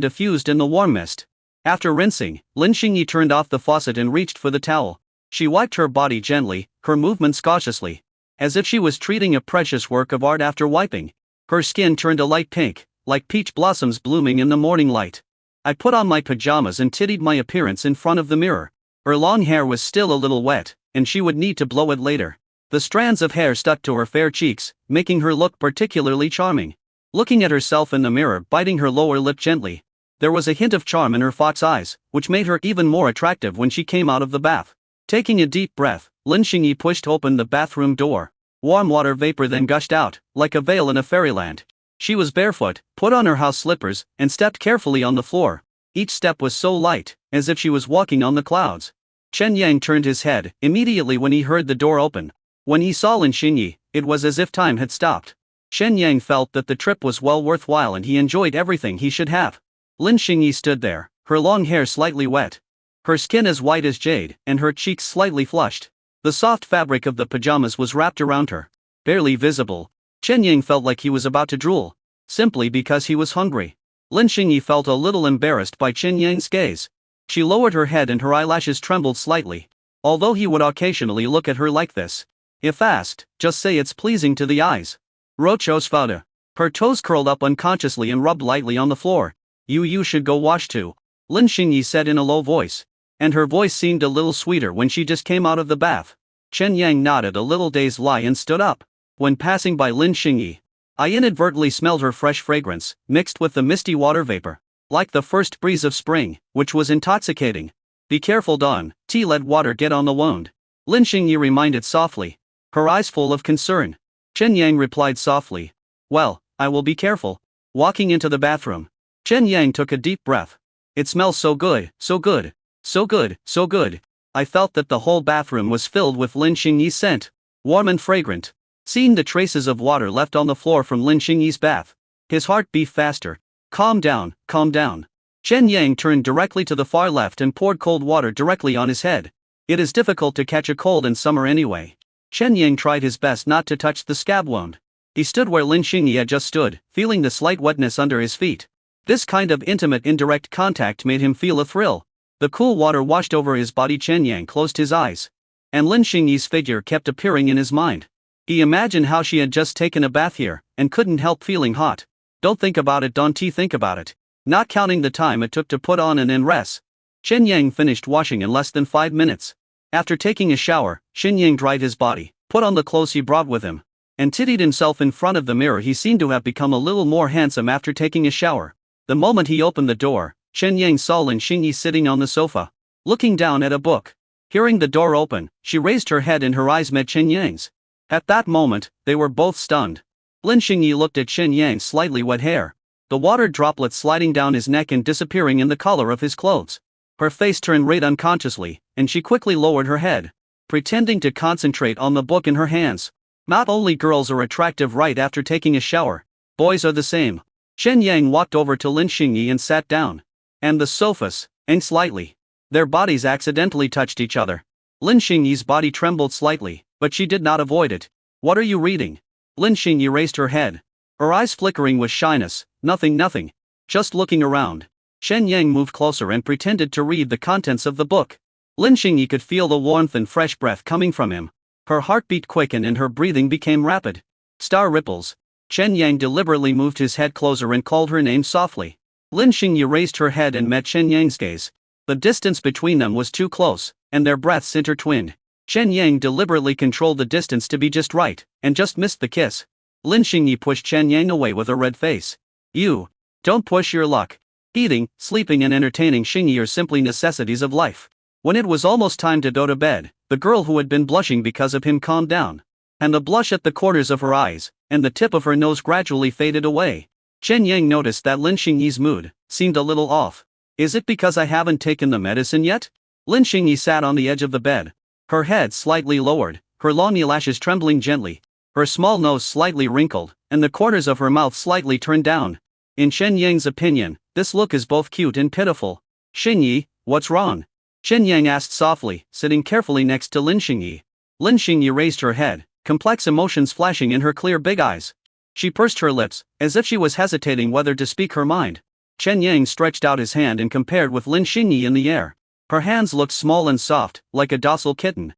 diffused in the warm mist. After rinsing, Lin Xingyi turned off the faucet and reached for the towel. She wiped her body gently, her movements cautiously, as if she was treating a precious work of art after wiping. Her skin turned a light pink, like peach blossoms blooming in the morning light. I put on my pajamas and tidied my appearance in front of the mirror. Her long hair was still a little wet, and she would need to blow it later. The strands of hair stuck to her fair cheeks, making her look particularly charming. Looking at herself in the mirror, biting her lower lip gently, there was a hint of charm in her fox eyes, which made her even more attractive when she came out of the bath. Taking a deep breath, Lin Xingyi pushed open the bathroom door. Warm water vapor then gushed out, like a veil in a fairyland. She was barefoot, put on her house slippers, and stepped carefully on the floor. Each step was so light, as if she was walking on the clouds. Chen Yang turned his head immediately when he heard the door open. When he saw Lin Xingyi, it was as if time had stopped. Chen Yang felt that the trip was well worthwhile and he enjoyed everything he should have. Lin Xingyi stood there, her long hair slightly wet, her skin as white as jade, and her cheeks slightly flushed. The soft fabric of the pajamas was wrapped around her, barely visible. Chen Yang felt like he was about to drool, simply because he was hungry. Lin Xingyi felt a little embarrassed by Chen Yang's gaze. She lowered her head and her eyelashes trembled slightly. Although he would occasionally look at her like this, if asked, just say it's pleasing to the eyes. Rochos Fauda. Her toes curled up unconsciously and rubbed lightly on the floor. You should go wash too, Lin Xingyi said in a low voice. And her voice seemed a little sweeter when she just came out of the bath. Chen Yang nodded a little dazed and stood up. When passing by Lin Xingyi, I inadvertently smelled her fresh fragrance, mixed with the misty water vapor, like the first breeze of spring, which was intoxicating. Be careful, Dawn, let water get on the wound, Lin Xingyi reminded softly, her eyes full of concern. Chen Yang replied softly, well, I will be careful. Walking into the bathroom, Chen Yang took a deep breath. It smells so good, so good, so good, so good. I felt that the whole bathroom was filled with Lin Xingyi's scent, warm and fragrant. Seeing the traces of water left on the floor from Lin Xingyi's bath, His heart beat faster. Calm down, calm down. Chen Yang turned directly to the far left and poured cold water directly on his head. It is difficult to catch a cold in summer anyway. Chen Yang tried his best not to touch the scab wound. He stood where Lin Xingyi had just stood, feeling the slight wetness under his feet. This kind of intimate indirect contact made him feel a thrill. The cool water washed over his body. Chen Yang closed his eyes. And Lin Xingyi's figure kept appearing in his mind. He imagined how she had just taken a bath here, and couldn't help feeling hot. Don't think about it, don't think about it. Not counting the time it took to put on and undress. Chen Yang finished washing in less than 5 minutes. After taking a shower, Chen Yang dried his body, put on the clothes he brought with him, and tidied himself in front of the mirror. He seemed to have become a little more handsome after taking a shower. The moment he opened the door, Chen Yang saw Lin Xingyi sitting on the sofa, looking down at a book. Hearing the door open, she raised her head and her eyes met Chen Yang's. At that moment, they were both stunned. Lin Xingyi looked at Chen Yang's slightly wet hair, the water droplets sliding down his neck and disappearing in the collar of his clothes. Her face turned red unconsciously, and she quickly lowered her head, pretending to concentrate on the book in her hands. Not only girls are attractive right after taking a shower, boys are the same. Chen Yang walked over to Lin Xingyi and sat down. And the sofas, and slightly. Their bodies accidentally touched each other. Lin Xingyi's body trembled slightly, but she did not avoid it. What are you reading? Lin Xingyi raised her head. Her eyes flickering with shyness. Nothing. Just looking around. Chen Yang moved closer and pretended to read the contents of the book. Lin Xingyi could feel the warmth and fresh breath coming from him. Her heartbeat quickened and her breathing became rapid. Star ripples. Chen Yang deliberately moved his head closer and called her name softly. Lin Xingyi raised her head and met Chen Yang's gaze. The distance between them was too close, and their breaths intertwined. Chen Yang deliberately controlled the distance to be just right, and just missed the kiss. Lin Xingyi pushed Chen Yang away with a red face. You don't push your luck. Eating, sleeping and entertaining Xingyi are simply necessities of life. When it was almost time to go to bed, the girl who had been blushing because of him calmed down. And the blush at the corners of her eyes, and the tip of her nose gradually faded away. Chen Yang noticed that Lin Xingyi's mood seemed a little off. Is it because I haven't taken the medicine yet? Lin Xingyi sat on the edge of the bed, her head slightly lowered, her long eyelashes trembling gently, her small nose slightly wrinkled, and the corners of her mouth slightly turned down. In Chen Yang's opinion, this look is both cute and pitiful. Xingyi, what's wrong? Chen Yang asked softly, sitting carefully next to Lin Xingyi. Lin Xingyi raised her head, complex emotions flashing in her clear big eyes. She pursed her lips, as if she was hesitating whether to speak her mind. Chen Yang stretched out his hand and compared with Lin Xingyi in the air. Her hands looked small and soft, like a docile kitten.